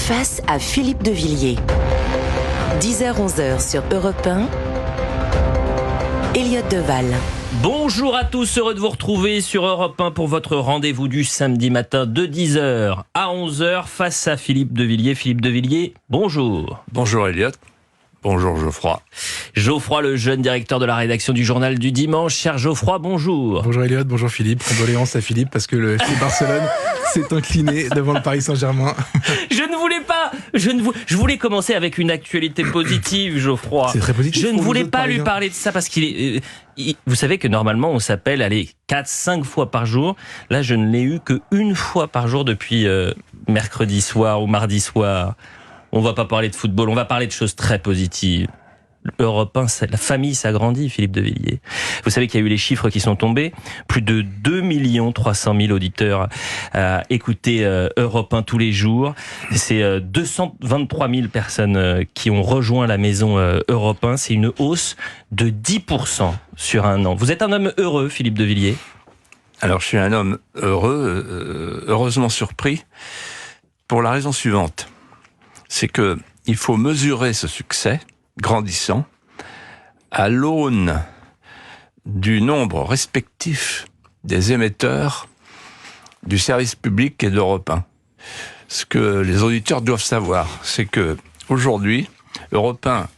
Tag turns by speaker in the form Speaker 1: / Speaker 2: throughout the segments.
Speaker 1: face à Philippe de Villiers. 10h-11h sur Europe 1. Elliott Deval.
Speaker 2: Bonjour à tous, heureux de vous retrouver sur Europe 1 pour votre rendez-vous du samedi matin de 10h à 11h face à Philippe de Villiers. Philippe de Villiers, bonjour.
Speaker 3: Bonjour Elliott. Bonjour Geoffroy.
Speaker 2: Geoffroy, le jeune directeur de la rédaction du Journal du Dimanche. Cher Geoffroy, bonjour.
Speaker 4: Bonjour Elliott, bonjour Philippe. Condoléances à Philippe parce que le FC Barcelone s'est incliné devant le Paris Saint-Germain.
Speaker 2: Je voulais commencer avec une actualité positive, Geoffroy.
Speaker 4: C'est très positif.
Speaker 2: Je ne voulais pas lui parler de ça parce vous savez que normalement on s'appelle 4-5 fois par jour. Là, je ne l'ai eu qu'une fois par jour depuis mercredi soir ou mardi soir. On va pas parler de football, on va parler de choses très positives. Europe 1, la famille s'agrandit, Philippe de Villiers. Vous savez qu'il y a eu les chiffres qui sont tombés. Plus de 2 300 000 auditeurs écouter Europe 1 tous les jours. C'est 223 000 personnes qui ont rejoint la maison Europe 1. C'est une hausse de 10% sur un an. Vous êtes un homme heureux, Philippe de Villiers ?
Speaker 3: Alors je suis un homme heureux, heureusement surpris, pour la raison suivante. C'est que il faut mesurer ce succès grandissant à l'aune du nombre respectif des émetteurs du service public et d'Europe 1. Ce que les auditeurs doivent savoir, c'est que aujourd'hui, Europe 1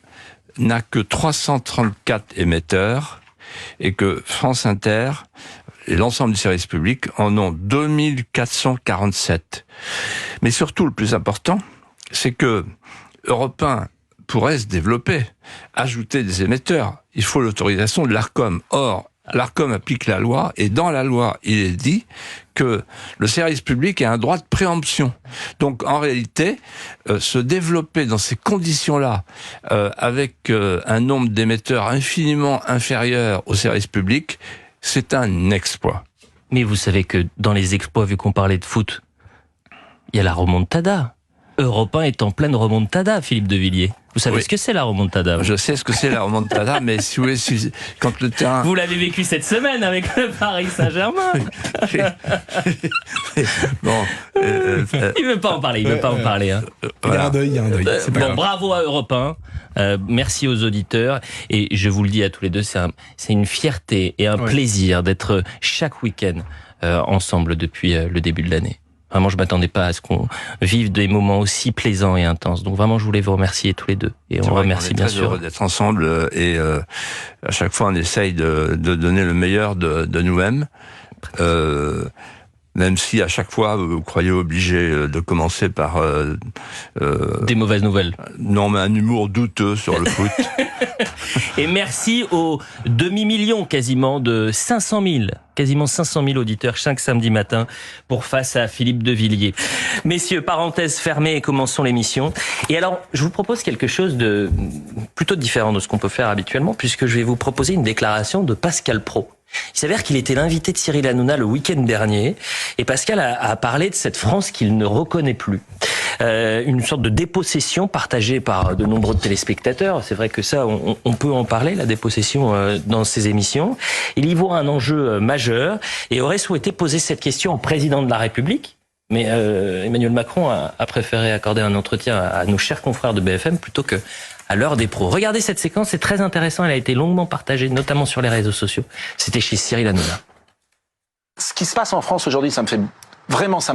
Speaker 3: n'a que 334 émetteurs et que France Inter et l'ensemble du service public en ont 2447. Mais surtout, le plus important, c'est que Europe 1 pourrait se développer, ajouter des émetteurs. Il faut l'autorisation de l'Arcom. Or, l'Arcom applique la loi, et dans la loi, il est dit que le service public a un droit de préemption. Donc, en réalité, se développer dans ces conditions-là, avec un nombre d'émetteurs infiniment inférieur au service public, c'est un exploit.
Speaker 2: Mais vous savez que dans les exploits, vu qu'on parlait de foot, il y a la remontada. Europe 1 est en pleine remontada, Philippe de Villiers. Vous savez ce que c'est la remontada ?
Speaker 3: Je sais ce que c'est la remontada, mais si vous voulez, quand le terrain...
Speaker 2: Vous l'avez vécu cette semaine avec le Paris Saint-Germain.
Speaker 3: Bon,
Speaker 2: il veut pas en parler, il veut pas en parler. Hein.
Speaker 4: Il y a un deuil, c'est pas grave.
Speaker 2: Bravo à Europe 1. Merci aux auditeurs. Et je vous le dis à tous les deux, c'est une fierté et un plaisir d'être chaque week-end ensemble depuis le début de l'année. Vraiment, je m'attendais pas à ce qu'on vive des moments aussi plaisants et intenses. Donc vraiment, je voulais vous remercier tous les deux. Et on remercie bien sûr.
Speaker 3: On est très heureux d'être ensemble et à chaque fois, on essaye de donner le meilleur de nous-mêmes. Même si à chaque fois, vous croyez obligé de commencer par...
Speaker 2: des mauvaises nouvelles.
Speaker 3: Non, mais un humour douteux sur le foot.
Speaker 2: Et merci aux demi-million quasiment de 500 000, quasiment 500 000 auditeurs chaque samedi matin pour face à Philippe de Villiers. Messieurs, parenthèse fermée et commençons l'émission. Et alors, je vous propose quelque chose de plutôt différent de ce qu'on peut faire habituellement, puisque je vais vous proposer une déclaration de Pascal Praud. Il s'avère qu'il était l'invité de Cyril Hanouna le week-end dernier, et Pascal a parlé de cette France qu'il ne reconnaît plus. Une sorte de dépossession partagée par de nombreux téléspectateurs. C'est vrai que ça, on peut en parler, la dépossession dans ces émissions. Il y voit un enjeu majeur et aurait souhaité poser cette question au président de la République. Mais Emmanuel Macron a préféré accorder un entretien à nos chers confrères de BFM plutôt que à l'heure des pros. Regardez cette séquence, c'est très intéressant. Elle a été longuement partagée, notamment sur les réseaux sociaux. C'était chez Cyril Hanouna.
Speaker 5: Ce qui se passe en France aujourd'hui, ça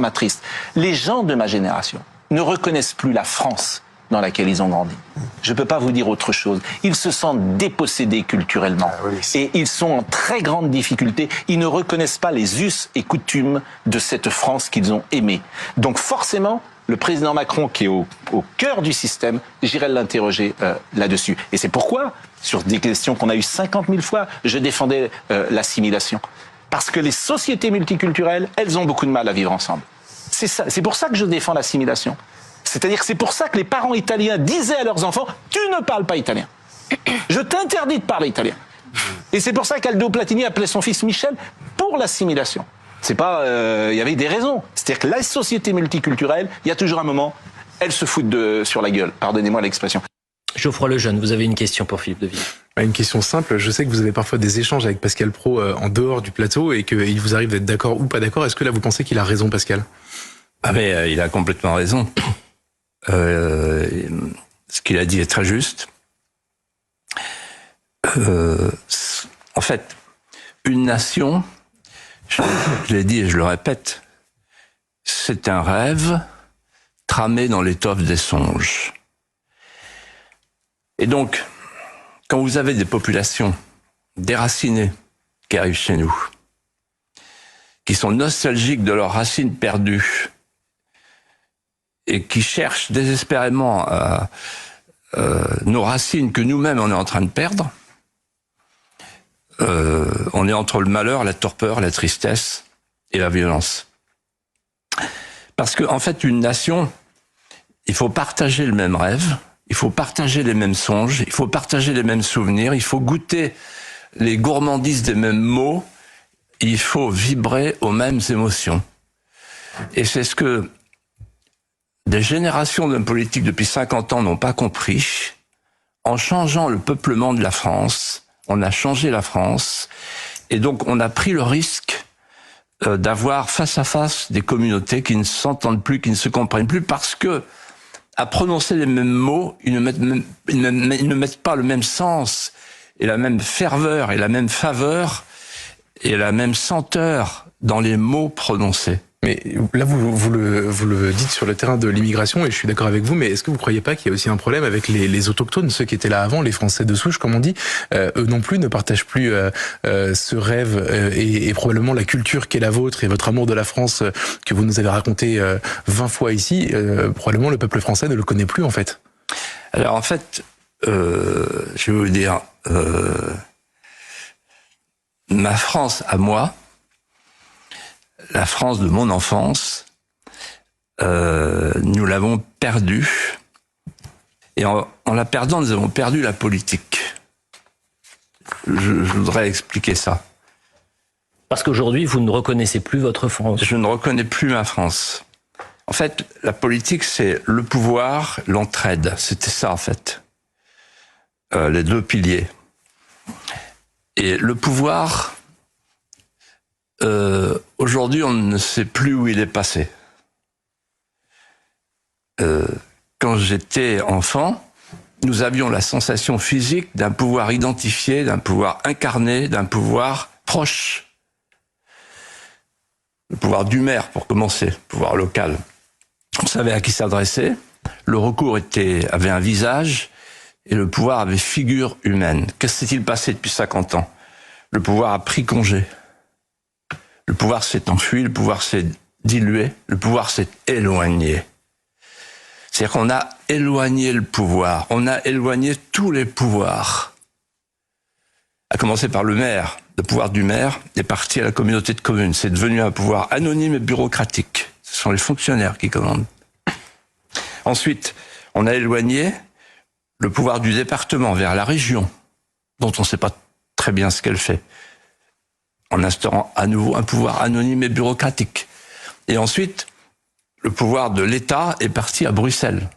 Speaker 5: m'attriste. Les gens de ma génération ne reconnaissent plus la France dans laquelle ils ont grandi. Je ne peux pas vous dire autre chose. Ils se sentent dépossédés culturellement. Et ils sont en très grande difficulté. Ils ne reconnaissent pas les us et coutumes de cette France qu'ils ont aimée. Donc forcément, le président Macron, qui est au cœur du système, j'irai l'interroger là-dessus. Et c'est pourquoi, sur des questions qu'on a eues 50 000 fois, je défendais l'assimilation. Parce que les sociétés multiculturelles, elles ont beaucoup de mal à vivre ensemble. C'est pour ça que je défends l'assimilation. C'est-à-dire que c'est pour ça que les parents italiens disaient à leurs enfants « Tu ne parles pas italien. Je t'interdis de parler italien. » Et c'est pour ça qu'Aldo Platini appelait son fils Michel pour l'assimilation. C'est pas, il y avait des raisons. C'est-à-dire que la société multiculturelle, il y a toujours un moment, elle se fout sur la gueule. Pardonnez-moi l'expression.
Speaker 2: Geoffroy Lejeune, vous avez une question pour Philippe de Villiers.
Speaker 4: Une question simple. Je sais que vous avez parfois des échanges avec Pascal Praud en dehors du plateau et qu'il vous arrive d'être d'accord ou pas d'accord. Est-ce que là, vous pensez qu'il a raison, Pascal ?
Speaker 3: Ah mais il a complètement raison. ce qu'il a dit est très juste. En fait, une nation, je l'ai dit et je le répète, c'est un rêve tramé dans l'étoffe des songes. Et donc, quand vous avez des populations déracinées qui arrivent chez nous, qui sont nostalgiques de leurs racines perdues et qui cherchent désespérément nos racines que nous-mêmes on est en train de perdre, on est entre le malheur, la torpeur, la tristesse et la violence. Parce qu'en fait, une nation, il faut partager le même rêve, il faut partager les mêmes songes, il faut partager les mêmes souvenirs, il faut goûter les gourmandises des mêmes mots, il faut vibrer aux mêmes émotions. Et c'est ce que des générations d'hommes politiques depuis 50 ans n'ont pas compris. En changeant le peuplement de la France, on a changé la France, et donc on a pris le risque d'avoir face à face des communautés qui ne s'entendent plus, qui ne se comprennent plus, parce que à prononcer les mêmes mots, ils ne mettent pas le même sens, et la même ferveur, et la même faveur, et la même senteur dans les mots prononcés.
Speaker 4: Mais là, vous le dites sur le terrain de l'immigration, et je suis d'accord avec vous, mais est-ce que vous ne croyez pas qu'il y a aussi un problème avec les autochtones, ceux qui étaient là avant, les Français de souche, comme on dit, eux non plus ne partagent plus ce rêve et probablement la culture qui est la vôtre et votre amour de la France que vous nous avez raconté 20 fois ici, probablement le peuple français ne le connaît plus en fait.
Speaker 3: Alors en fait, je vais vous dire, ma France à moi, la France de mon enfance, nous l'avons perdue. Et en la perdant, nous avons perdu la politique. Je voudrais expliquer ça.
Speaker 2: Parce qu'aujourd'hui, vous ne reconnaissez plus votre France.
Speaker 3: Je ne reconnais plus ma France. En fait, la politique, c'est le pouvoir, l'entraide. C'était ça, en fait. Les deux piliers. Et le pouvoir... aujourd'hui, on ne sait plus où il est passé. Quand j'étais enfant, nous avions la sensation physique d'un pouvoir identifié, d'un pouvoir incarné, d'un pouvoir proche. Le pouvoir du maire, pour commencer, le pouvoir local. On savait à qui s'adresser, le recours avait un visage, et le pouvoir avait figure humaine. Qu'est-ce qui s'est-il passé depuis 50 ans? Le pouvoir a pris congé. Le pouvoir s'est enfui, le pouvoir s'est dilué, le pouvoir s'est éloigné. C'est-à-dire qu'on a éloigné le pouvoir, on a éloigné tous les pouvoirs. À commencer par le maire. Le pouvoir du maire est parti à la communauté de communes. C'est devenu un pouvoir anonyme et bureaucratique. Ce sont les fonctionnaires qui commandent. Ensuite, on a éloigné le pouvoir du département vers la région, dont on ne sait pas très bien ce qu'elle fait, en instaurant à nouveau un pouvoir anonyme et bureaucratique. Et ensuite, le pouvoir de l'État est parti à Bruxelles.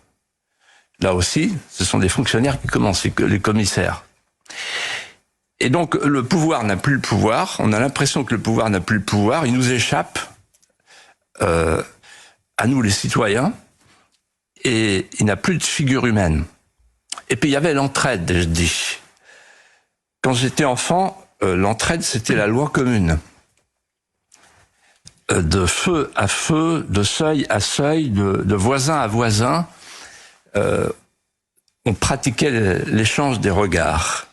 Speaker 3: Là aussi, ce sont des fonctionnaires qui commencent, les commissaires. Et donc, le pouvoir n'a plus le pouvoir, on a l'impression que le pouvoir n'a plus le pouvoir, il nous échappe, à nous les citoyens, et il n'a plus de figure humaine. Et puis il y avait l'entraide, je dis. Quand j'étais enfant, l'entraide, c'était la loi commune. De feu à feu, de seuil à seuil, de voisin à voisin, on pratiquait l'échange des regards.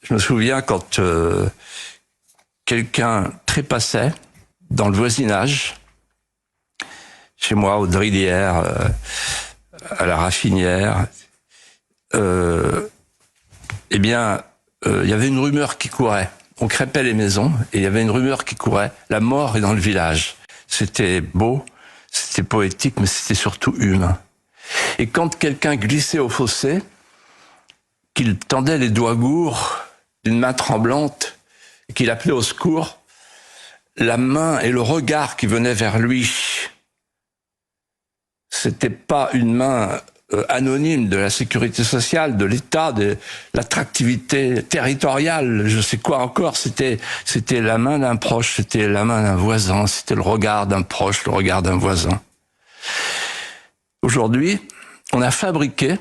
Speaker 3: Je me souviens quand quelqu'un trépassait dans le voisinage, chez moi, au Drillières, à la Raffinière, eh bien, il y avait une rumeur qui courait. On crêpait les maisons et il y avait une rumeur qui courait. La mort est dans le village. C'était beau, c'était poétique, mais c'était surtout humain. Et quand quelqu'un glissait au fossé, qu'il tendait les doigts gourds d'une main tremblante et qu'il appelait au secours, la main et le regard qui venaient vers lui, c'était pas une main anonyme de la sécurité sociale, de l'État, de l'attractivité territoriale, je sais quoi encore, c'était la main d'un proche, c'était la main d'un voisin, c'était le regard d'un proche, le regard d'un voisin. Aujourd'hui, on a fabriqué,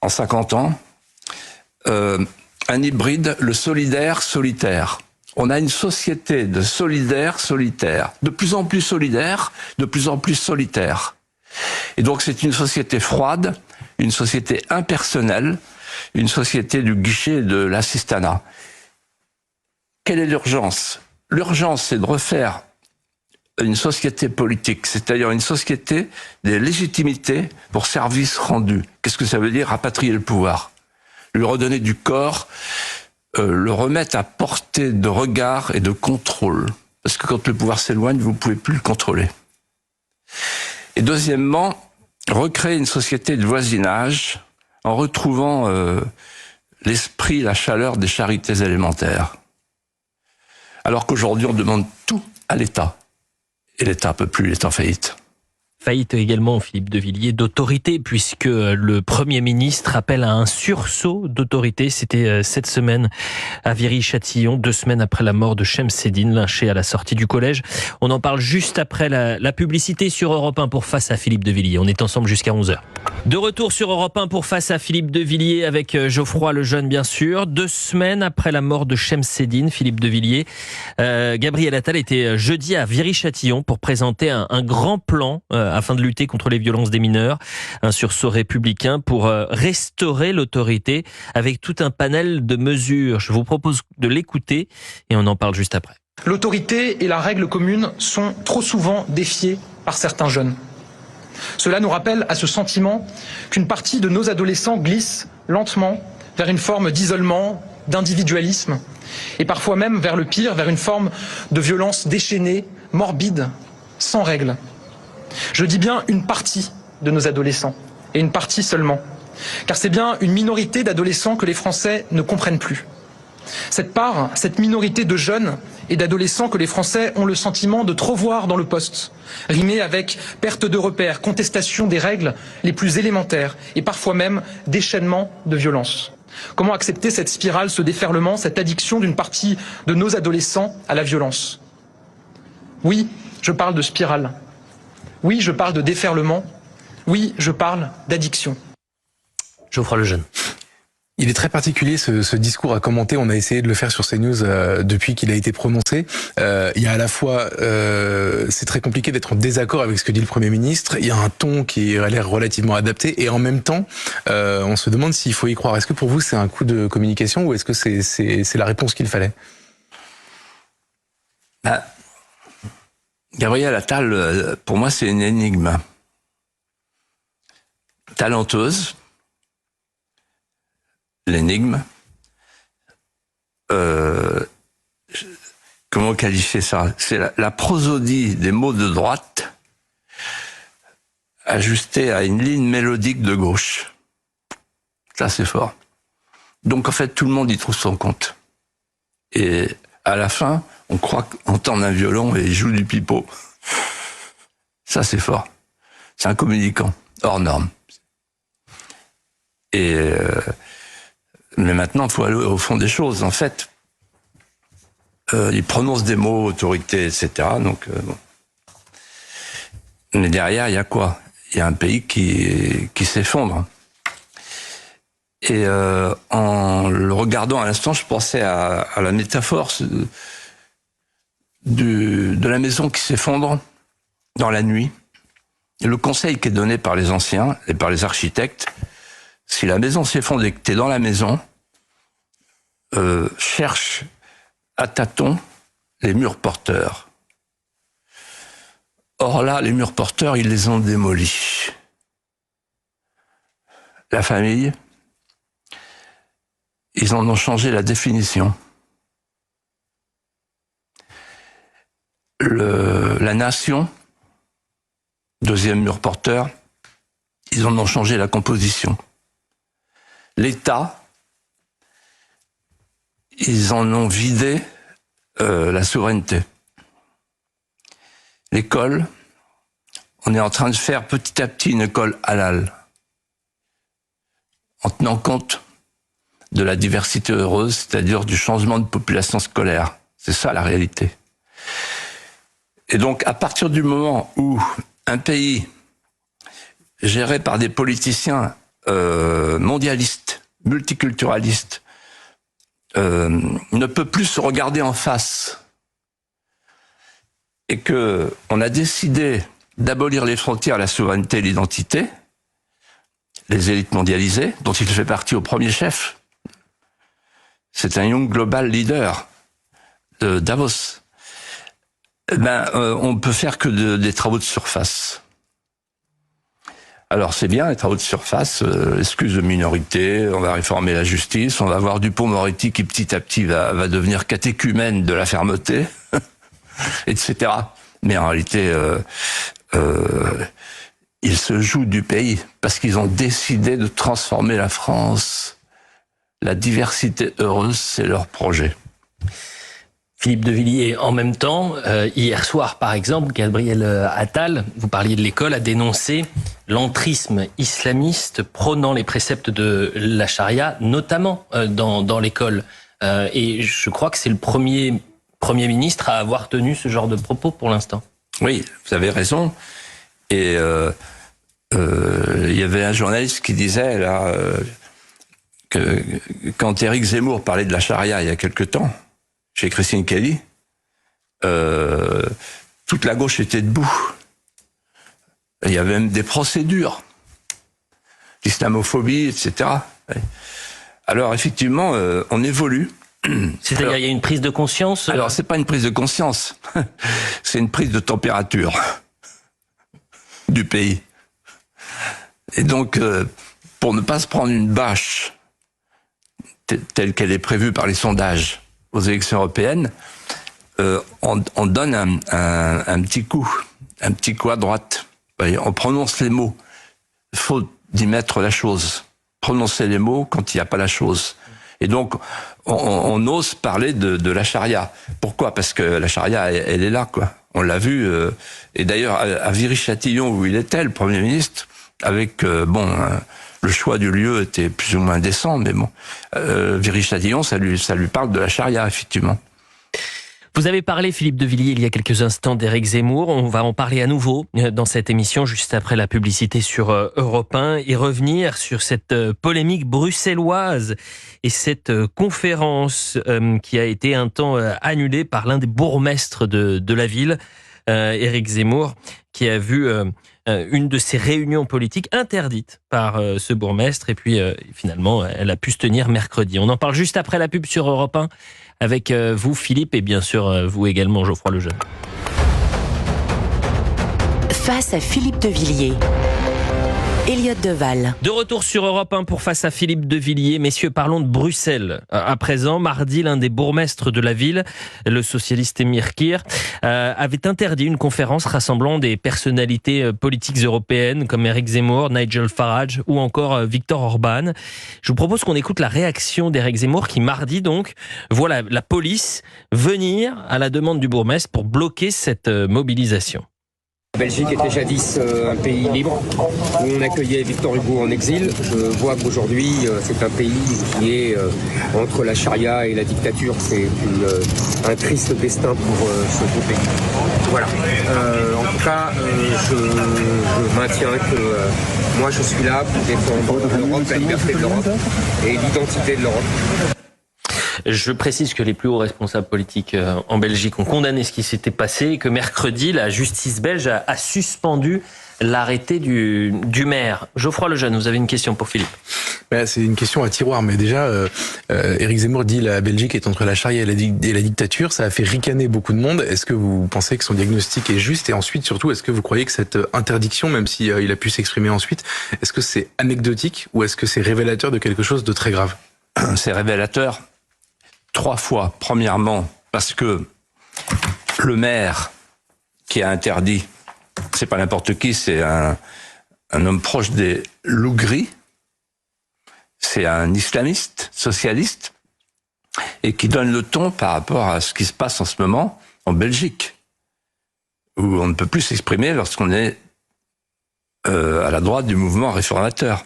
Speaker 3: en 50 ans, un hybride, le solidaire-solitaire. On a une société de solidaire-solitaire, de plus en plus solidaire, de plus en plus solitaire. Et donc c'est une société froide, une société impersonnelle, une société du guichet et de l'assistanat. Quelle est l'urgence? L'urgence, c'est de refaire une société politique, c'est-à-dire une société des légitimités pour service rendu. Qu'est-ce que ça veut dire? Rapatrier le pouvoir, lui redonner du corps, le remettre à portée de regard et de contrôle. Parce que quand le pouvoir s'éloigne, vous ne pouvez plus le contrôler. Et deuxièmement, recréer une société de voisinage en retrouvant l'esprit, la chaleur des charités élémentaires. Alors qu'aujourd'hui, on demande tout à l'État. Et l'État ne peut plus, il est en faillite.
Speaker 2: Faillite également, Philippe de Villiers, d'autorité, puisque le Premier ministre appelle à un sursaut d'autorité. C'était cette semaine à Viry-Châtillon, 2 semaines après la mort de Shemseddine, lynché à la sortie du collège. On en parle juste après la publicité sur Europe 1 pour Face à Philippe de Villiers. On est ensemble jusqu'à 11h. De retour sur Europe 1 pour Face à Philippe de Villiers avec Geoffroy Lejeune, bien sûr. 2 semaines après la mort de Shemseddine, Philippe de Villiers, Gabriel Attal était jeudi à Viry-Châtillon pour présenter un grand plan afin de lutter contre les violences des mineurs, un sursaut républicain pour restaurer l'autorité avec tout un panel de mesures. Je vous propose de l'écouter et on en parle juste après.
Speaker 6: L'autorité et la règle commune sont trop souvent défiées par certains jeunes. Cela nous rappelle à ce sentiment qu'une partie de nos adolescents glisse lentement vers une forme d'isolement, d'individualisme et parfois même vers le pire, vers une forme de violence déchaînée, morbide, sans règle. Je dis bien une partie de nos adolescents, et une partie seulement, car c'est bien une minorité d'adolescents que les Français ne comprennent plus. Cette part, cette minorité de jeunes et d'adolescents que les Français ont le sentiment de trop voir dans le poste, rimé avec perte de repères, contestation des règles les plus élémentaires et parfois même déchaînement de violence. Comment accepter cette spirale, ce déferlement, cette addiction d'une partie de nos adolescents à la violence? Oui, je parle de spirale. Oui, je parle de déferlement. Oui, je parle d'addiction.
Speaker 2: Geoffroy Lejeune.
Speaker 4: Il est très particulier ce discours à commenter. On a essayé de le faire sur CNews depuis qu'il a été prononcé. Il y a à la fois, c'est très compliqué d'être en désaccord avec ce que dit le Premier ministre. Il y a un ton qui a l'air relativement adapté et en même temps, on se demande s'il faut y croire. Est-ce que pour vous c'est un coup de communication ou est-ce que c'est la réponse qu'il fallait?
Speaker 3: Gabriel Attal, pour moi, c'est une énigme. Talenteuse, l'énigme. Comment qualifier ça? C'est la prosodie des mots de droite ajustée à une ligne mélodique de gauche. Ça, c'est fort. Donc, en fait, tout le monde y trouve son compte. Et à la fin, on croit entendre un violon et il joue du pipeau. Ça, c'est fort. C'est un communicant, hors norme. Mais maintenant, il faut aller au fond des choses. En fait, il prononce des mots, autorité, etc. Donc, bon. Mais derrière, il y a quoi? Il y a un pays qui s'effondre. Et en le regardant à l'instant, je pensais à la métaphore de la maison qui s'effondre dans la nuit. Et le conseil qui est donné par les anciens et par les architectes, si la maison s'effondre et que tu es dans la maison, cherche à tâtons les murs porteurs. Or là, les murs porteurs, ils les ont démolis. La famille, ils en ont changé la définition. La nation, deuxième mur porteur, ils en ont changé la composition. L'État, ils en ont vidé la souveraineté. L'école, on est en train de faire petit à petit une école halal, en tenant compte de la diversité heureuse, c'est-à-dire du changement de population scolaire. C'est ça la réalité. Et donc, à partir du moment où un pays gérée par des politiciens mondialistes, multiculturalistes, ne peut plus se regarder en face, et que on a décidé d'abolir les frontières, la souveraineté et l'identité, les élites mondialisées, dont il fait partie au premier chef. C'est un Young Global Leader de Davos. On peut faire que des travaux de surface. Alors c'est bien, les travaux de surface, excuse de minorité, on va réformer la justice, on va voir Dupond-Moretti qui petit à petit va devenir catéchumène de la fermeté, etc. Mais en réalité, ils se jouent du pays parce qu'ils ont décidé de transformer la France. La diversité heureuse, c'est leur projet.
Speaker 2: Philippe de Villiers, en même temps, hier soir, par exemple, Gabriel Attal, vous parliez de l'école, a dénoncé l'entrisme islamiste prônant les préceptes de la charia, notamment dans l'école. Et je crois que c'est le premier ministre à avoir tenu ce genre de propos pour l'instant.
Speaker 3: Oui, vous avez raison. Et il y avait un journaliste qui disait là que quand Éric Zemmour parlait de la charia il y a quelque temps, chez Christine Kelly, toute la gauche était debout. Il y avait même des procédures, l'islamophobie, etc. Alors effectivement, on évolue.
Speaker 2: C'est-à-dire il y a une prise de conscience.
Speaker 3: Alors c'est pas une prise de conscience, c'est une prise de température du pays. Et donc, pour ne pas se prendre une bâche telle qu'elle est prévue par les sondages aux élections européennes, on donne un petit coup à droite. On prononce les mots. Il faut d'y mettre la chose. Prononcer les mots quand il n'y a pas la chose. Et donc, on ose parler de la charia. Pourquoi ? Parce que la charia, elle est là, quoi. On l'a vu. Et d'ailleurs, à Viry-Châtillon, où il était, le Premier ministre, avec, le choix du lieu était plus ou moins décent, mais bon, Viry-Châtillon, ça lui parle de la charia, effectivement.
Speaker 2: Vous avez parlé, Philippe de Villiers, il y a quelques instants d'Éric Zemmour. On va en parler à nouveau dans cette émission, juste après la publicité sur Europe 1, et revenir sur cette polémique bruxelloise et cette conférence qui a été un temps annulée par l'un des bourgmestres de la ville, Éric Zemmour, qui a vu une de ses réunions politiques interdite par ce bourgmestre, et puis finalement, elle a pu se tenir mercredi. On en parle juste après la pub sur Europe 1, avec vous, Philippe, et bien sûr, vous également, Geoffroy Lejeune.
Speaker 1: Face à Philippe de Villiers, Elliot Deval.
Speaker 2: De retour sur Europe 1 pour Face à Philippe de Villiers. Messieurs, parlons de Bruxelles. À présent, mardi, l'un des bourgmestres de la ville, le socialiste Emir Kir, avait interdit une conférence rassemblant des personnalités politiques européennes comme Éric Zemmour, Nigel Farage ou encore Viktor Orban. Je vous propose qu'on écoute la réaction d'Éric Zemmour qui, mardi donc, voit la police venir à la demande du bourgmestre pour bloquer cette mobilisation.
Speaker 7: La Belgique était jadis un pays libre où on accueillait Victor Hugo en exil. Je vois qu'aujourd'hui c'est un pays qui est entre la charia et la dictature. C'est un triste destin pour ce beau pays. Voilà. En tout cas, je maintiens que moi je suis là pour défendre l'Europe, la liberté de l'Europe et l'identité de l'Europe.
Speaker 2: Je précise que les plus hauts responsables politiques en Belgique ont condamné ce qui s'était passé et que mercredi, la justice belge a suspendu l'arrêté du maire. Geoffroy Lejeune, vous avez une question pour Philippe.
Speaker 4: C'est une question à tiroir, mais déjà, Éric Zemmour dit la Belgique est entre la charia et la dictature. Ça a fait ricaner beaucoup de monde. Est-ce que vous pensez que son diagnostic est juste ? Et ensuite, surtout, est-ce que vous croyez que cette interdiction, même si il a pu s'exprimer ensuite, est-ce que c'est anecdotique ou est-ce que c'est révélateur de quelque chose de très grave ?
Speaker 3: C'est révélateur 3 fois. Premièrement, parce que le maire qui a interdit, c'est pas n'importe qui, c'est un homme proche des loups gris, c'est un islamiste, socialiste, et qui donne le ton par rapport à ce qui se passe en ce moment en Belgique, où on ne peut plus s'exprimer lorsqu'on est à la droite du mouvement réformateur.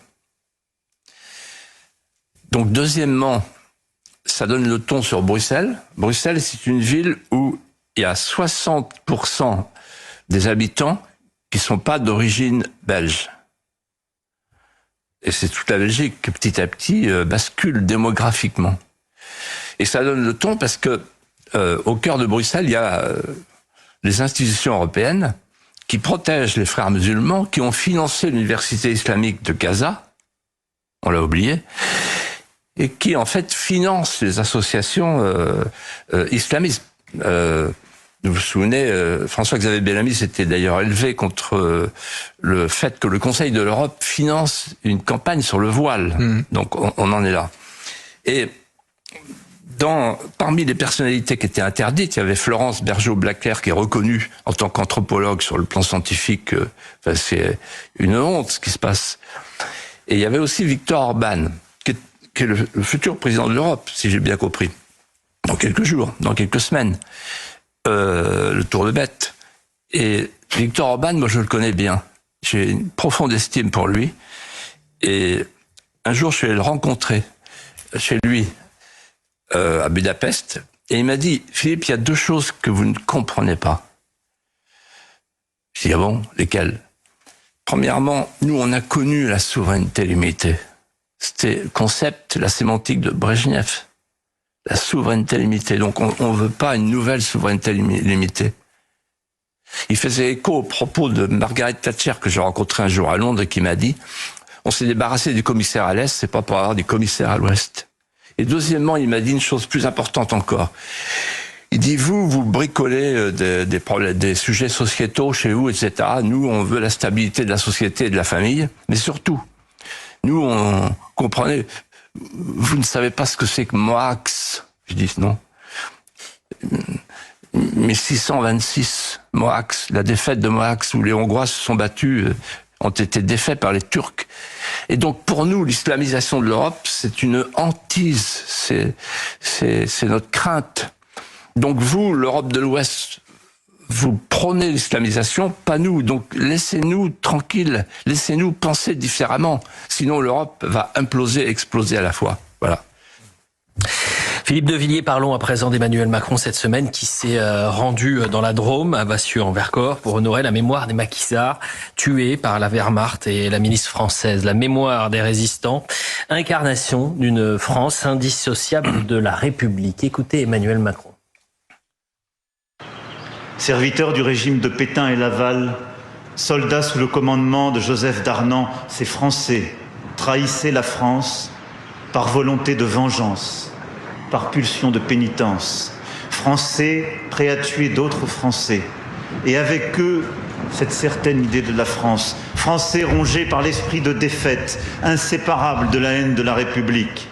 Speaker 3: Donc deuxièmement, ça donne le ton sur Bruxelles. Bruxelles, c'est une ville où il y a 60% des habitants qui sont pas d'origine belge. Et c'est toute la Belgique qui, petit à petit, bascule démographiquement. Et ça donne le ton parce que au cœur de Bruxelles, il y a les institutions européennes qui protègent les frères musulmans, qui ont financé l'université islamique de Gaza, on l'a oublié, et qui en fait financent les associations islamistes. Vous vous souvenez, François-Xavier Bellamy s'était d'ailleurs élevé contre le fait que le Conseil de l'Europe finance une campagne sur le voile. Donc on en est là. Et parmi les personnalités qui étaient interdites, il y avait Florence Bergeau-Blackler qui est reconnue en tant qu'anthropologue sur le plan scientifique. C'est une honte ce qui se passe. Et il y avait aussi Viktor Orban, qui est le futur président de l'Europe, si j'ai bien compris, dans quelques jours, dans quelques semaines. Le tour de bête. Et Viktor Orban, moi je le connais bien. J'ai une profonde estime pour lui. Et un jour, je suis allé le rencontrer chez lui à Budapest. Et il m'a dit, Philippe, il y a deux choses que vous ne comprenez pas. J'ai dit, ah bon, lesquelles? Premièrement, nous, on a connu la souveraineté limitée. C'était le concept, la sémantique de Brejnev. La souveraineté limitée. Donc, on veut pas une nouvelle souveraineté limitée. Il faisait écho aux propos de Margaret Thatcher que j'ai rencontré un jour à Londres et qui m'a dit, on s'est débarrassé du commissaire à l'Est, c'est pas pour avoir des commissaires à l'Ouest. Et deuxièmement, il m'a dit une chose plus importante encore. Il dit, vous bricolez des sujets sociétaux chez vous, etc. Nous, on veut la stabilité de la société et de la famille. Mais surtout, nous, on comprenez, vous ne savez pas ce que c'est que Moax. Je dis non. 1626, Moax, la défaite de Moax, où les Hongrois se sont battus, ont été défaits par les Turcs. Et donc, pour nous, l'islamisation de l'Europe, c'est une hantise, c'est notre crainte. Donc vous, l'Europe de l'Ouest, vous prônez l'islamisation, pas nous. Donc laissez-nous tranquilles, laissez-nous penser différemment. Sinon l'Europe va imploser, exploser à la fois. Voilà.
Speaker 2: Philippe de Villiers, parlons à présent d'Emmanuel Macron cette semaine qui s'est rendu dans la Drôme, à Vassieux en Vercors, pour honorer la mémoire des maquisards tués par la Wehrmacht et la milice française. La mémoire des résistants, incarnation d'une France indissociable de la République. Écoutez Emmanuel Macron.
Speaker 8: Serviteurs du régime de Pétain et Laval, soldats sous le commandement de Joseph Darnan, ces Français trahissaient la France par volonté de vengeance, par pulsion de pénitence. Français prêts à tuer d'autres Français. Et avec eux, cette certaine idée de la France. Français rongés par l'esprit de défaite, inséparables de la haine de la République.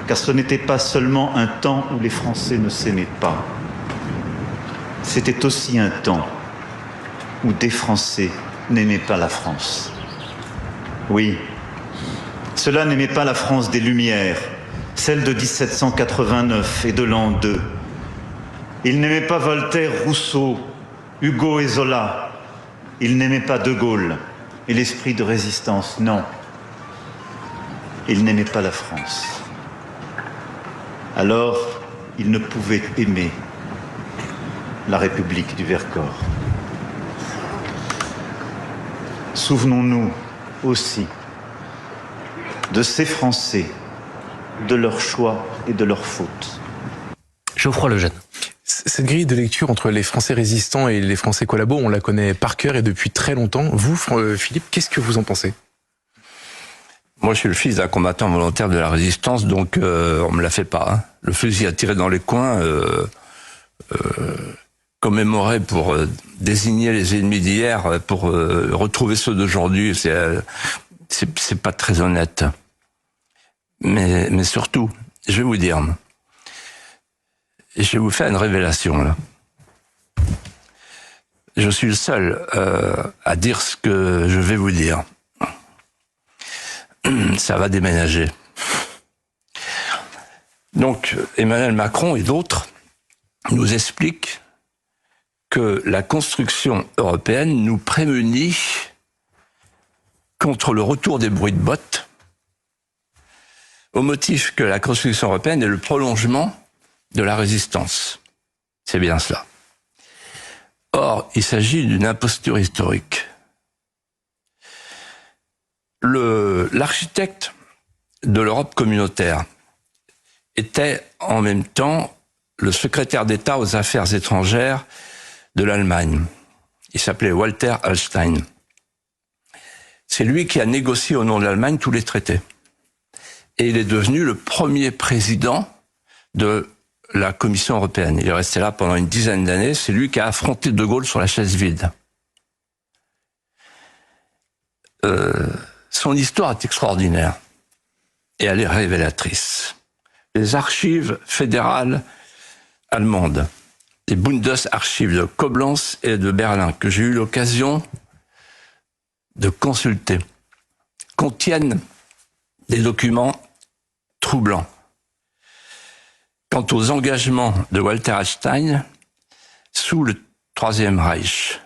Speaker 8: Car ce n'était pas seulement un temps où les Français ne s'aimaient pas. C'était aussi un temps où des Français n'aimaient pas la France. Oui, ceux-là n'aimaient pas la France des Lumières, celle de 1789 et de l'an 2. Ils n'aimaient pas Voltaire, Rousseau, Hugo et Zola. Ils n'aimaient pas De Gaulle et l'esprit de résistance, non. Ils n'aimaient pas la France. Alors, ils ne pouvaient aimer la République du Vercors. Souvenons-nous aussi de ces Français, de leurs choix et de leurs fautes.
Speaker 2: Geoffroy Lejeune.
Speaker 4: Cette grille de lecture entre les Français résistants et les Français collabos, on la connaît par cœur et depuis très longtemps. Vous, Philippe, qu'est-ce que vous en pensez?
Speaker 3: Moi, je suis le fils d'un combattant volontaire de la résistance, donc on me la fait pas. Hein. Le fusil à tirer dans les coins, commémorer pour désigner les ennemis d'hier, pour retrouver ceux d'aujourd'hui, c'est pas très honnête. Mais surtout, je vais vous dire, je vais vous faire une révélation là. Je suis le seul à dire ce que je vais vous dire. Ça va déménager. Donc, Emmanuel Macron et d'autres nous expliquent que la construction européenne nous prémunit contre le retour des bruits de bottes, au motif que la construction européenne est le prolongement de la résistance. C'est bien cela. Or, il s'agit d'une imposture historique. L'architecte de l'Europe communautaire était en même temps le secrétaire d'État aux affaires étrangères de l'Allemagne. Il s'appelait Walter Hallstein. C'est lui qui a négocié au nom de l'Allemagne tous les traités. Et il est devenu le premier président de la Commission européenne. Il est resté là pendant une dizaine d'années. C'est lui qui a affronté De Gaulle sur la chaise vide. Son histoire est extraordinaire et elle est révélatrice. Les archives fédérales allemandes, les Bundesarchives de Koblenz et de Berlin, que j'ai eu l'occasion de consulter, contiennent des documents troublants quant aux engagements de Walter Hallstein sous le Troisième Reich.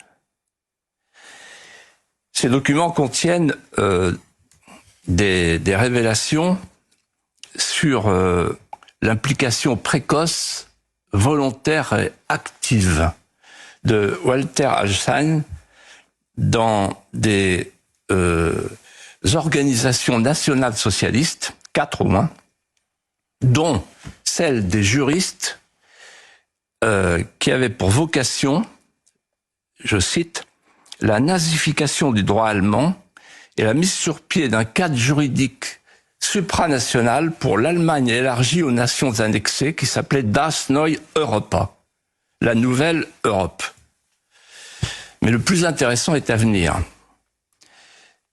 Speaker 3: Ces documents contiennent des révélations sur l'implication précoce, volontaire et active de Walter Hallstein dans des organisations nationales socialistes, 4 au moins, dont celle des juristes qui avaient pour vocation, je cite, la nazification du droit allemand et la mise sur pied d'un cadre juridique supranational pour l'Allemagne élargie aux nations annexées qui s'appelait Das Neue Europa, la nouvelle Europe. Mais le plus intéressant est à venir,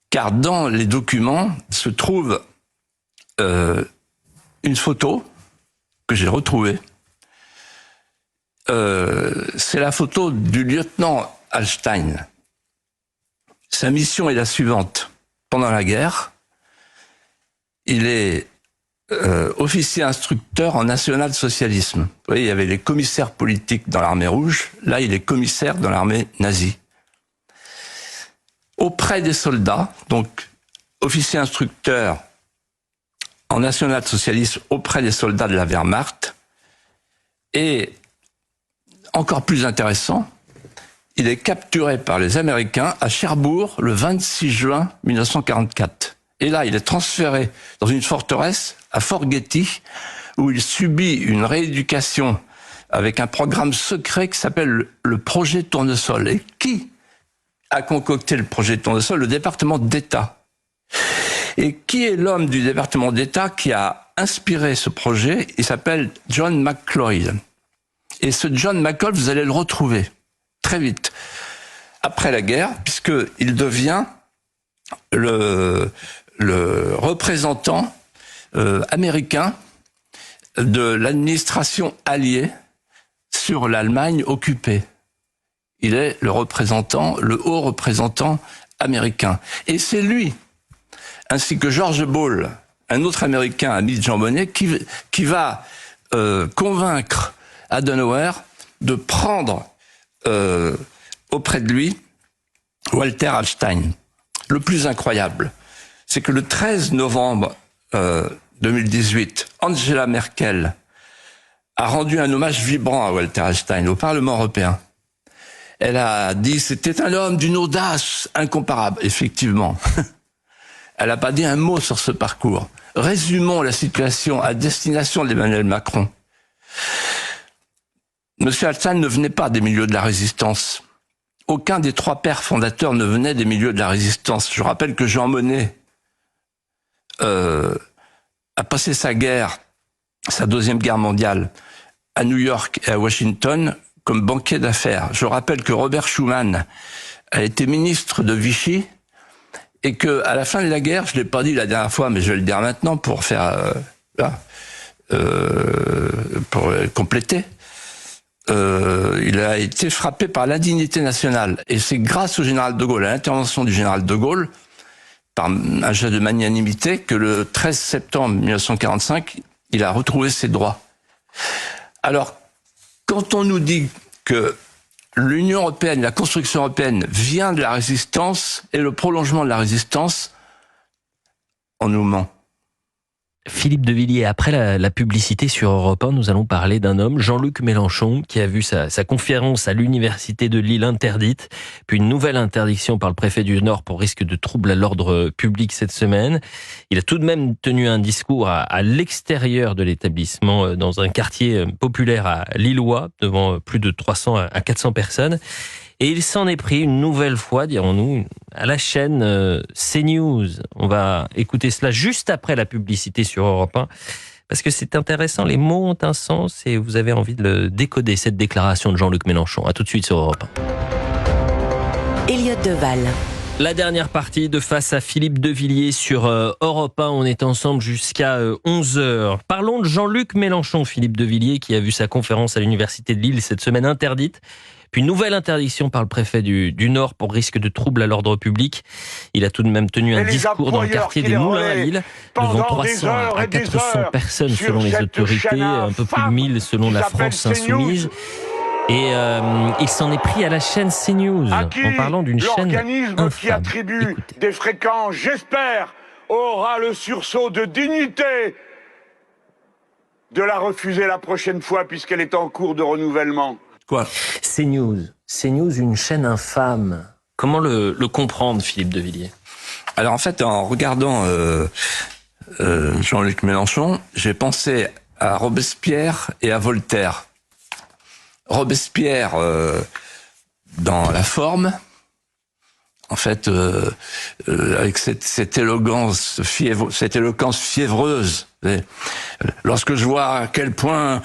Speaker 3: car dans les documents se trouve une photo que j'ai retrouvée. C'est la photo du lieutenant Hallstein. Sa mission est la suivante. Pendant la guerre, il est officier instructeur en national-socialisme. Vous voyez, il y avait les commissaires politiques dans l'armée rouge. Là, il est commissaire dans l'armée nazie. Auprès des soldats, donc officier instructeur en national-socialisme auprès des soldats de la Wehrmacht. Et encore plus intéressant, il est capturé par les Américains à Cherbourg le 26 juin 1944. Et là, il est transféré dans une forteresse à Fort Getty, où il subit une rééducation avec un programme secret qui s'appelle le projet Tournesol. Et qui a concocté le projet Tournesol? Le département d'État. Et qui est l'homme du département d'État qui a inspiré ce projet? Il s'appelle John McCloy. Et ce John McCloy, vous allez le retrouver très vite après la guerre, puisqu'il devient le représentant américain de l'administration alliée sur l'Allemagne occupée. Il est le haut représentant américain. Et c'est lui, ainsi que George Ball, un autre Américain, ami de Jean Monnet, qui va convaincre Adenauer de prendre auprès de lui Walter Hallstein. Le plus incroyable, c'est que le 13 novembre 2018, Angela Merkel a rendu un hommage vibrant à Walter Hallstein au Parlement européen. Elle a dit c'était un homme d'une audace incomparable. Effectivement, elle n'a pas dit un mot sur ce parcours. Résumons la situation à destination d'Emmanuel Macron. Monsieur Hallstein ne venait pas des milieux de la résistance. Aucun des 3 pères fondateurs ne venait des milieux de la résistance. Je rappelle que Jean Monnet a passé sa deuxième guerre mondiale, à New York et à Washington comme banquier d'affaires. Je rappelle que Robert Schuman a été ministre de Vichy et que à la fin de la guerre, je l'ai pas dit la dernière fois, mais je vais le dire maintenant pour faire pour compléter. Il a été frappé par l'indignité nationale. Et c'est grâce au général de Gaulle, à l'intervention du général de Gaulle, par un geste de magnanimité, que le 13 septembre 1945, il a retrouvé ses droits. Alors, quand on nous dit que l'Union européenne, la construction européenne vient de la résistance et le prolongement de la résistance, on nous ment.
Speaker 2: Philippe de Villiers, après la publicité sur Europe 1, nous allons parler d'un homme, Jean-Luc Mélenchon, qui a vu sa conférence à l'université de Lille interdite, puis une nouvelle interdiction par le préfet du Nord pour risque de trouble à l'ordre public cette semaine. Il a tout de même tenu un discours à l'extérieur de l'établissement, dans un quartier populaire à Lillois, devant plus de 300 à 400 personnes. Et il s'en est pris une nouvelle fois, dirons-nous, à la chaîne CNews. On va écouter cela juste après la publicité sur Europe 1, parce que c'est intéressant, les mots ont un sens et vous avez envie de le décoder, cette déclaration de Jean-Luc Mélenchon. À tout de suite sur Europe
Speaker 1: 1. Elliot Deval.
Speaker 2: La dernière partie de Face à Philippe de Villiers sur Europe 1. On est ensemble jusqu'à 11h. Parlons de Jean-Luc Mélenchon, Philippe de Villiers, qui a vu sa conférence à l'université de Lille cette semaine interdite. Puis nouvelle interdiction par le préfet du Nord pour risque de trouble à l'ordre public. Il a tout de même tenu un discours dans le quartier des Moulins à Lille, devant 300 à 400 personnes selon les autorités, un peu plus de 1000 selon la France insoumise. Et il s'en est pris à la chaîne CNews, en parlant d'une chaîne infâme.
Speaker 9: Qui attribue des fréquences, j'espère, aura le sursaut de dignité de la refuser la prochaine fois puisqu'elle est en cours de renouvellement.
Speaker 3: Quoi ?
Speaker 2: CNews, une chaîne infâme. Comment le comprendre, Philippe de Villiers ?
Speaker 3: Alors en fait, en regardant Jean-Luc Mélenchon, j'ai pensé à Robespierre et à Voltaire. Robespierre dans la forme, en fait, avec cette éloquence fiévreuse. Lorsque je vois à quel point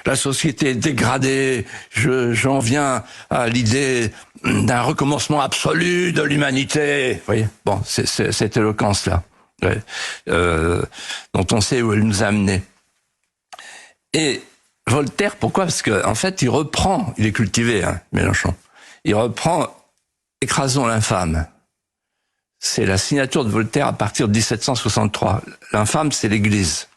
Speaker 3: la société est dégradée, j'en viens à l'idée d'un recommencement absolu de l'humanité. Vous voyez, bon, c'est cette éloquence-là, dont on sait où elle nous a amenés. Et Voltaire, pourquoi ? Parce que en fait, il est cultivé, Mélenchon. Il reprend « Écrasons l'infâme ». C'est la signature de Voltaire à partir de 1763. L'infâme, c'est l'Église.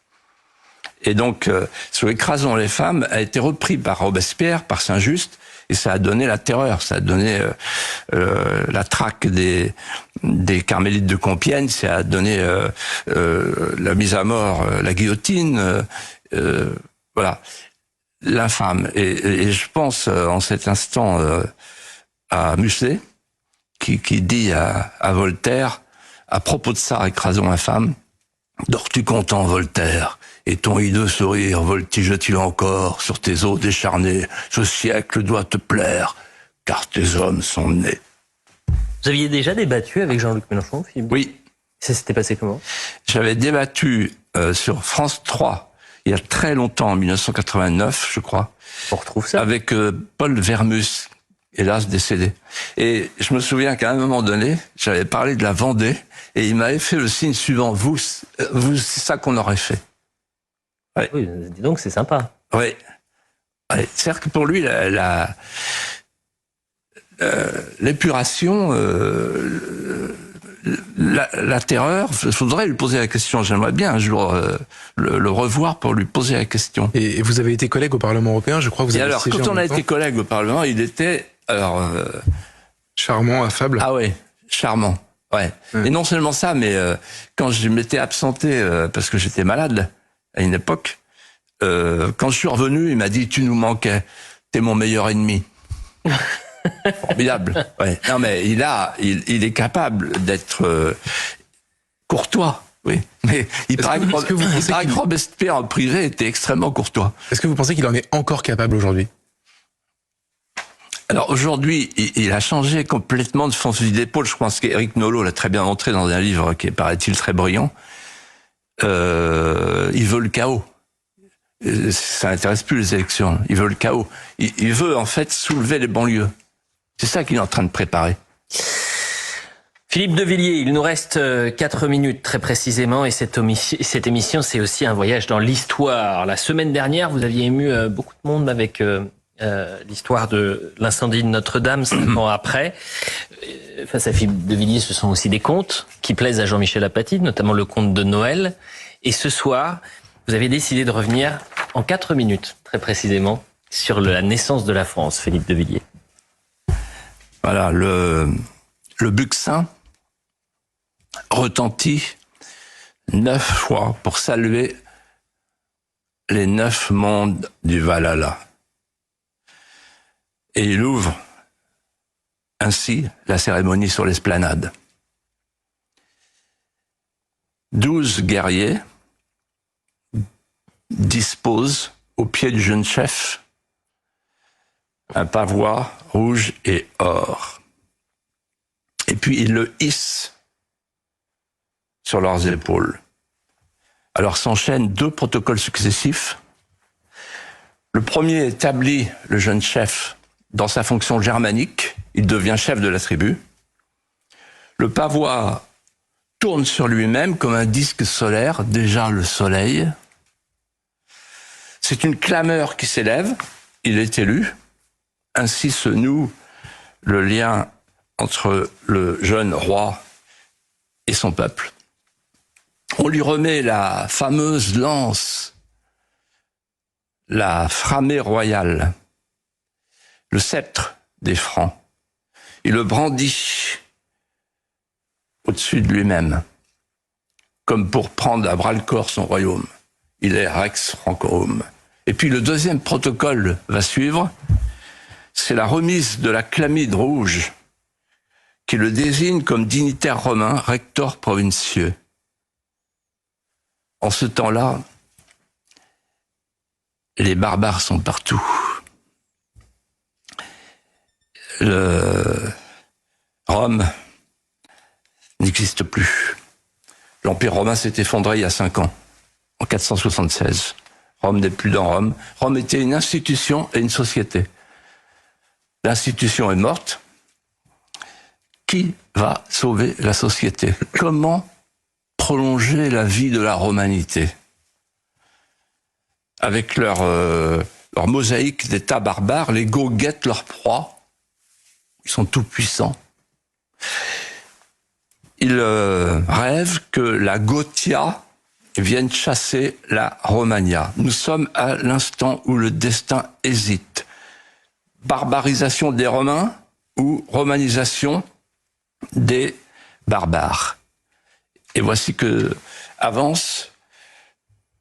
Speaker 3: Et donc, sur « Écrasons les femmes » a été repris par Robespierre, par Saint-Just, et ça a donné la terreur, ça a donné la traque des carmélites de Compiègne, ça a donné la mise à mort, la guillotine, voilà. L'infâme. Et je pense en cet instant à Musset, qui dit à Voltaire, à propos de ça, écrasons l'infâme, dors-tu content, Voltaire, et ton hideux sourire voltige-t-il encore sur tes os décharnés, ce siècle doit te plaire, car tes hommes sont nés.
Speaker 2: Vous aviez déjà débattu avec Jean-Luc Mélenchon, Philippe ?
Speaker 3: Oui.
Speaker 2: Ça s'était passé comment ?
Speaker 3: J'avais débattu sur France 3, il y a très longtemps, en 1989, je crois.
Speaker 2: On retrouve ça.
Speaker 3: Avec Paul Vermus, hélas décédé. Et je me souviens qu'à un moment donné, j'avais parlé de la Vendée, et il m'avait fait le signe suivant. Vous, c'est ça qu'on aurait fait. Ouais.
Speaker 2: Oui, dis donc, c'est sympa.
Speaker 3: Oui. Ouais. C'est-à-dire que pour lui, l'épuration, la terreur, il faudrait lui poser la question. J'aimerais bien un jour le revoir pour lui poser la question.
Speaker 4: Et vous avez été collègue au Parlement européen, je crois que vous avez siégé en même temps.
Speaker 3: Quand on a été collègue au Parlement, il était
Speaker 4: charmant, affable.
Speaker 3: Ah ouais, charmant. Ouais. Et non seulement ça, mais quand je m'étais absenté parce que j'étais malade à une époque, quand je suis revenu, il m'a dit « Tu nous manquais, t'es mon meilleur ennemi ». Formidable. Ouais. Non mais il est capable d'être courtois. Oui. Mais il paraît que Robespierre en privé était extrêmement courtois.
Speaker 4: Est-ce que vous pensez qu'il en est encore capable aujourd'hui ?
Speaker 3: Alors aujourd'hui, il a changé complètement de fusil d'épaule. Je pense qu'Éric Nolot l'a très bien montré dans un livre qui est, paraît-il, très brillant. Il veut le chaos. Ça n'intéresse plus les élections. Il veut le chaos. Il veut en fait soulever les banlieues. C'est ça qu'il est en train de préparer.
Speaker 2: Philippe de Villiers, il nous reste 4 minutes très précisément et cette émission, c'est aussi un voyage dans l'histoire. La semaine dernière, vous aviez ému beaucoup de monde avec l'histoire de l'incendie de Notre-Dame 5 ans après. Face à Philippe de Villiers, ce sont aussi des contes qui plaisent à Jean-Michel Apathy, notamment le conte de Noël. Et ce soir, vous avez décidé de revenir en 4 minutes, très précisément, sur la naissance de la France, Philippe de Villiers.
Speaker 3: Voilà, le Buxin retentit 9 fois pour saluer les 9 mondes du Valhalla. Et il ouvre ainsi la cérémonie sur l'esplanade. 12 guerriers disposent au pied du jeune chef un pavois rouge et or. Et puis ils le hissent sur leurs épaules. Alors s'enchaînent 2 protocoles successifs. Le premier établit le jeune chef dans sa fonction germanique. Il devient chef de la tribu. Le pavois tourne sur lui-même comme un disque solaire, déjà le soleil. C'est une clameur qui s'élève. Il est élu. Ainsi se noue le lien entre le jeune roi et son peuple. On lui remet la fameuse lance, la framée royale, le sceptre des Francs. Il le brandit au-dessus de lui-même, comme pour prendre à bras-le-corps son royaume. Il est Rex Francorum. Et puis le deuxième protocole va suivre, c'est la remise de la chlamyde rouge, qui le désigne comme dignitaire romain, rector provincieux. En ce temps-là, les barbares sont partout. Rome n'existe plus. L'Empire romain s'est effondré il y a 5 ans, en 476. Rome n'est plus dans Rome. Rome était une institution et une société. L'institution est morte. Qui va sauver la société? Comment prolonger la vie de la romanité? Avec leur mosaïque d'États barbares, les Goths guettent leur proie. Ils sont tout puissants. Ils rêvent que la Gothia vienne chasser la Romagna. Nous sommes à l'instant où le destin hésite. Barbarisation des Romains ou romanisation des barbares. Et voici que avance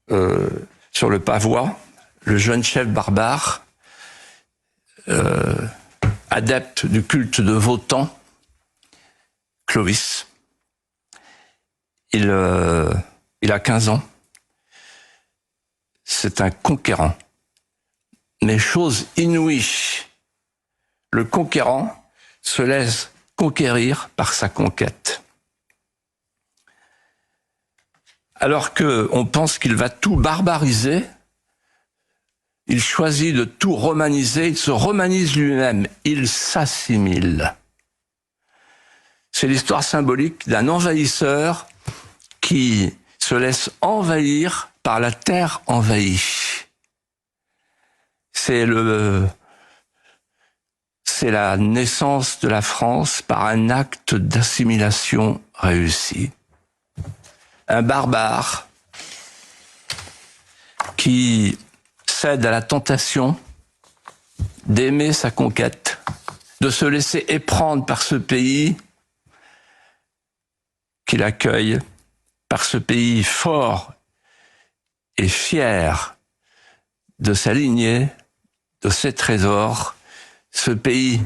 Speaker 3: sur le pavois le jeune chef barbare, adepte du culte de Wotan, Clovis. Il a 15 ans. C'est un conquérant. Mais chose inouïe, le conquérant se laisse conquérir par sa conquête. Alors qu'on pense qu'il va tout barbariser, il choisit de tout romaniser, il se romanise lui-même, il s'assimile. C'est l'histoire symbolique d'un envahisseur qui se laisse envahir par la terre envahie. C'est la naissance de la France par un acte d'assimilation réussi. Un barbare qui cède à la tentation d'aimer sa conquête, de se laisser éprendre par ce pays qu'il accueille, par ce pays fort et fier de sa lignée, de ses trésors, ce pays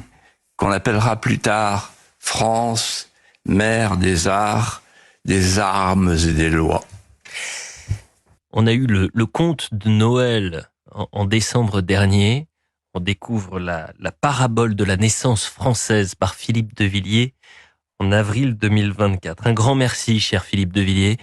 Speaker 3: qu'on appellera plus tard France, mère des arts, des armes et des lois.
Speaker 2: On a eu le conte de Noël en décembre dernier. On découvre la parabole de la naissance française par Philippe de Villiers en avril 2024. Un grand merci, cher Philippe de Villiers.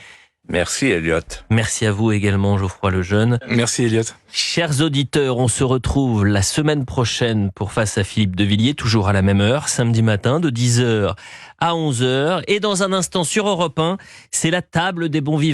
Speaker 3: Merci, Elliot.
Speaker 2: Merci à vous également, Geoffroy Lejeune.
Speaker 4: Merci, Elliot.
Speaker 2: Chers auditeurs, on se retrouve la semaine prochaine pour Face à Philippe de Villiers, toujours à la même heure, samedi matin, de 10h à 11h. Et dans un instant sur Europe 1, c'est la table des bons vivants.